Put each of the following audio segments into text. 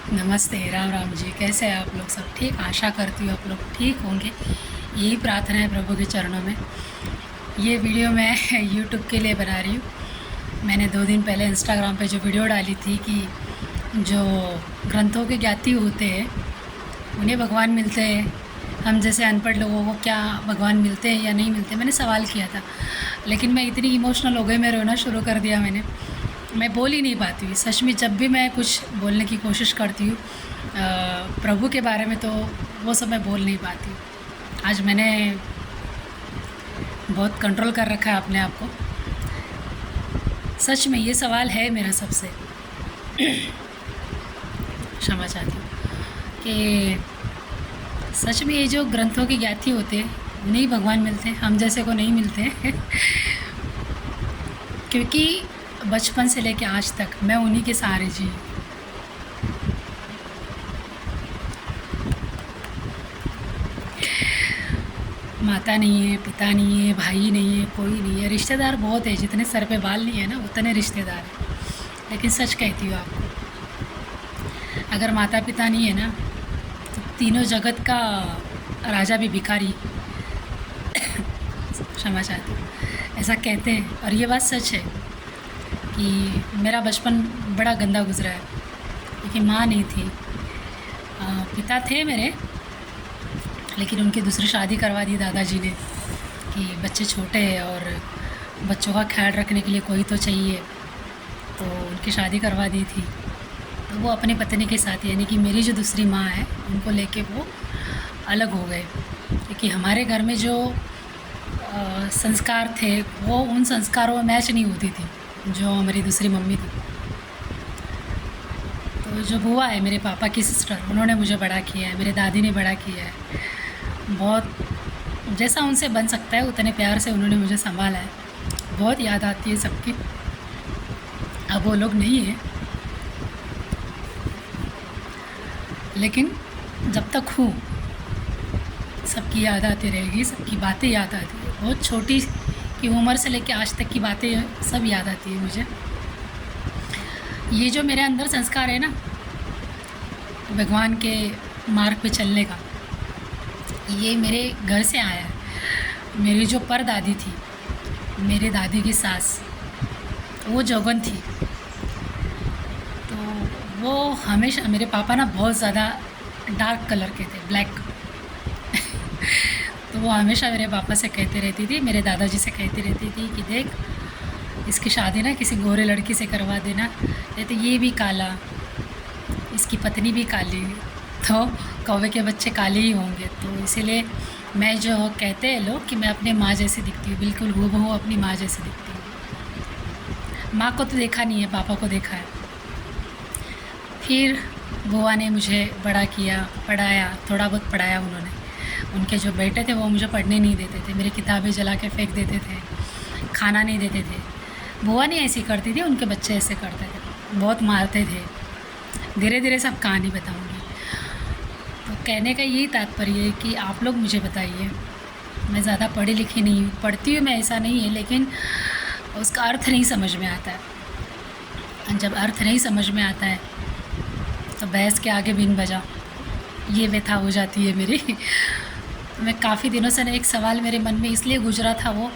नमस्ते, राम राम जी। कैसे हैं आप लोग? सब ठीक? आशा करती हूँ आप लोग ठीक होंगे। यही प्रार्थना है प्रभु के चरणों में। ये वीडियो मैं यूट्यूब के लिए बना रही हूँ। मैंने 2 दिन पहले इंस्टाग्राम पे जो वीडियो डाली थी कि जो ग्रंथों के ज्ञाती होते हैं उन्हें भगवान मिलते हैं, हम जैसे अनपढ़ लोगों को क्या भगवान मिलते हैं या नहीं मिलते। मैंने सवाल किया था, लेकिन मैं इतनी इमोशनल हो गई, मैं रोना शुरू कर दिया मैंने। मैं बोल ही नहीं पाती हूँ सच में। जब भी मैं कुछ बोलने की कोशिश करती हूँ प्रभु के बारे में, तो वो सब मैं बोल नहीं पाती हूँ। आज मैंने बहुत कंट्रोल कर रखा है अपने आप को। सच में ये सवाल है मेरा सबसे, क्षमा चाहती हूँ कि सच में ये जो ग्रंथों के ज्ञाती होते हैं उन्हें ही भगवान मिलते हैं, हम जैसे को नहीं मिलते। क्योंकि बचपन से लेके आज तक मैं उन्हीं के सहारे जी। माता नहीं है, पिता नहीं है, भाई नहीं है, कोई नहीं है। रिश्तेदार बहुत है, जितने सर पे बाल नहीं है ना उतने रिश्तेदार हैं। लेकिन सच कहती हूँ आपको, अगर माता पिता नहीं है ना तो तीनों जगत का राजा भी भिखारी। क्षमा चाहती हूँ, ऐसा कहते हैं और ये बात सच है कि मेरा बचपन बड़ा गंदा गुजरा है क्योंकि माँ नहीं थी। पिता थे मेरे, लेकिन उनकी दूसरी शादी करवा दी दादाजी ने कि बच्चे छोटे हैं और बच्चों का ख्याल रखने के लिए कोई तो चाहिए, तो उनकी शादी करवा दी थी। तो वो अपनी पत्नी के साथ, यानी कि मेरी जो दूसरी माँ है, उनको लेके वो अलग हो गए क्योंकि हमारे घर में जो संस्कार थे वो उन संस्कारों में मैच नहीं होती थी जो हमारी दूसरी मम्मी थी। तो जो बुआ है, मेरे पापा की सिस्टर, उन्होंने मुझे बड़ा किया है, मेरे दादी ने बड़ा किया है। बहुत जैसा उनसे बन सकता है उतने प्यार से उन्होंने मुझे संभाला है। बहुत याद आती है सबकी। अब वो लोग नहीं है, लेकिन जब तक हूँ सबकी याद आती रहेगी, सबकी बातें याद आती है। बहुत छोटी की उम्र से लेकर आज तक की बातें सब याद आती है मुझे। ये जो मेरे अंदर संस्कार है ना भगवान के मार्ग पे चलने का, ये मेरे घर से आया है। मेरी जो परदादी थी, मेरे दादी की सास, वो जोगन थी। तो वो हमेशा, मेरे पापा ना बहुत ज़्यादा डार्क कलर के थे, ब्लैक। तो वो हमेशा मेरे पापा से कहती रहती थी, मेरे दादाजी से कहती रहती थी कि देख, इसकी शादी ना किसी गोरे लड़की से करवा देना, नहीं तो ये भी काला, इसकी पत्नी भी काली, तो कौवे के बच्चे काले ही होंगे। तो इसीलिए मैं जो कहते हैं लोग कि मैं अपने माँ जैसी दिखती हूँ, बिल्कुल हूबहू अपनी माँ जैसी दिखती हूँ। माँ को तो देखा नहीं है, पापा को देखा है। फिर बुआ ने मुझे बड़ा किया, पढ़ाया, थोड़ा बहुत पढ़ाया उन्होंने। उनके जो बेटे थे वो मुझे पढ़ने नहीं देते थे, मेरी किताबें जला के फेंक देते थे, खाना नहीं देते थे। बुआ नहीं ऐसी करती थी, उनके बच्चे ऐसे करते थे, बहुत मारते थे। धीरे धीरे सब कहानी बताऊंगी। तो कहने का यही तात्पर्य है कि आप लोग मुझे बताइए, मैं ज़्यादा पढ़ी लिखी नहीं हूँ, पढ़ती हूँ मैं, ऐसा नहीं है, लेकिन उसका अर्थ नहीं समझ में आता है। जब अर्थ नहीं समझ में आता है तो भैंस के आगे बीन बजा, ये व्यथा हो जाती है मेरी। तो मैं काफ़ी दिनों से ना, एक सवाल मेरे मन में इसलिए गुजरा था वो,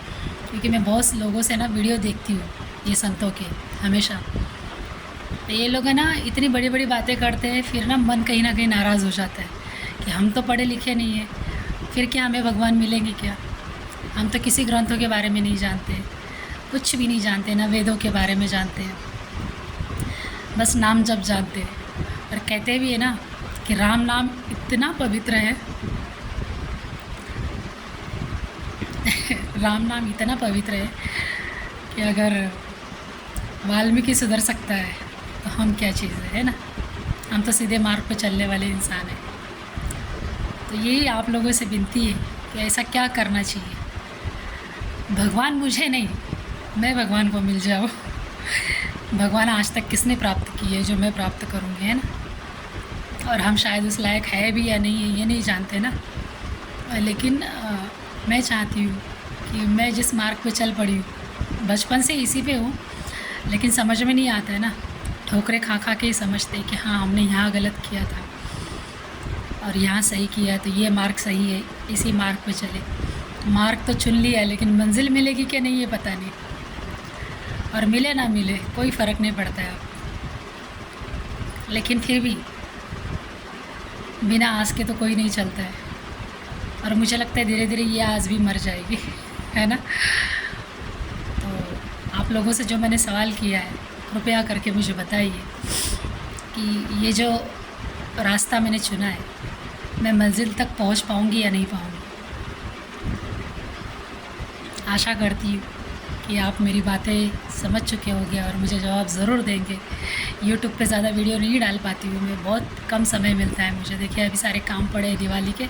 क्योंकि मैं बहुत लोगों से ना वीडियो देखती हूँ ये संतों के हमेशा। तो ये लोग है ना इतनी बड़ी बड़ी बातें करते हैं, फिर ना मन कहीं ना कहीं नाराज़ हो जाता है कि हम तो पढ़े लिखे नहीं हैं, फिर क्या हमें भगवान मिलेंगे क्या? हम तो किसी ग्रंथों के बारे में नहीं जानते, कुछ भी नहीं जानते, ना वेदों के बारे में जानते हैं, बस नाम जप जानते हैं। और कहते भी है ना कि राम नाम इतना पवित्र है, राम नाम इतना पवित्र है कि अगर वाल्मीकि सुधर सकता है तो हम क्या चीज़ है ना? हम तो सीधे मार्ग पे चलने वाले इंसान हैं। तो यही आप लोगों से विनती है कि ऐसा क्या करना चाहिए, भगवान मुझे नहीं, मैं भगवान को मिल जाऊँ। भगवान आज तक किसने प्राप्त की है जो मैं प्राप्त करूँगी, है ना? और हम शायद उस लायक है भी या नहीं है ये नहीं जानते ना, लेकिन मैं चाहती हूँ कि मैं जिस मार्ग पे चल पड़ी हूँ, बचपन से इसी पे हूँ, लेकिन समझ में नहीं आता है ना ठोकरें खा खा के ही समझते कि हाँ हमने यहाँ गलत किया था और यहाँ सही किया है, तो ये मार्ग सही है, इसी मार्ग पे चले। मार्ग तो चुन लिया, लेकिन मंजिल मिलेगी कि नहीं ये पता नहीं, और मिले ना मिले कोई फ़र्क नहीं पड़ता है। लेकिन फिर भी बिना आस के तो कोई नहीं चलता है, और मुझे लगता है धीरे धीरे ये आस भी मर जाएगी, है ना। तो आप लोगों से जो मैंने सवाल किया है, कृपया करके मुझे बताइए कि ये जो रास्ता मैंने चुना है, मैं मंजिल तक पहुंच पाऊंगी या नहीं पाऊंगी। आशा करती हूँ कि आप मेरी बातें समझ चुके होंगे और मुझे जवाब ज़रूर देंगे। यूट्यूब पे ज़्यादा वीडियो नहीं डाल पाती हूँ मैं, बहुत कम समय मिलता है मुझे। देखिए अभी सारे काम पड़े हैं दिवाली के,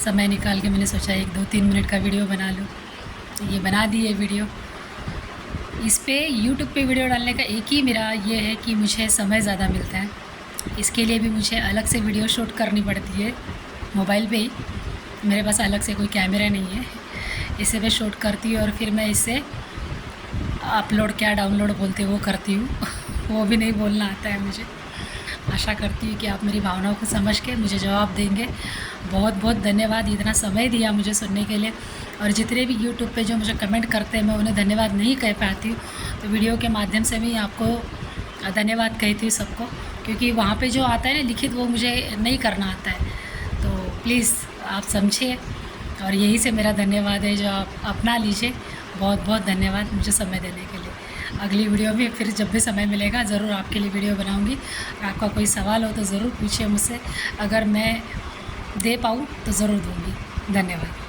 समय निकाल के मैंने सोचा 1-2-3 मिनट का वीडियो बना लूँ, तो ये बना दी है वीडियो। इस पे यूट्यूब पे वीडियो डालने का एक ही मेरा ये है कि मुझे समय ज़्यादा मिलता है, इसके लिए भी मुझे अलग से वीडियो शूट करनी पड़ती है मोबाइल पे ही। मेरे पास अलग से कोई कैमरा नहीं है, इसे मैं शूट करती हूँ और फिर मैं इसे अपलोड, क्या डाउनलोड बोलते हैं वो करती हूँ वो भी नहीं बोलना आता है मुझे। आशा करती हूँ कि आप मेरी भावनाओं को समझ के मुझे जवाब देंगे। बहुत बहुत धन्यवाद इतना समय दिया मुझे सुनने के लिए। और जितने भी यूट्यूब पे जो मुझे कमेंट करते हैं, मैं उन्हें धन्यवाद नहीं कह पाती हूँ, तो वीडियो के माध्यम से भी आपको धन्यवाद कहती हूँ सबको, क्योंकि वहाँ पे जो आता है ना लिखित, वो मुझे नहीं करना आता है। तो प्लीज़ आप समझिए, और यही से मेरा धन्यवाद है जो आप अपना लीजिए। बहुत बहुत धन्यवाद मुझे समय देने के लिए। अगली वीडियो में फिर जब भी समय मिलेगा ज़रूर आपके लिए वीडियो बनाऊंगी। आपका कोई सवाल हो तो ज़रूर पूछिए मुझसे, अगर मैं दे पाऊँ तो ज़रूर दूँगी। धन्यवाद।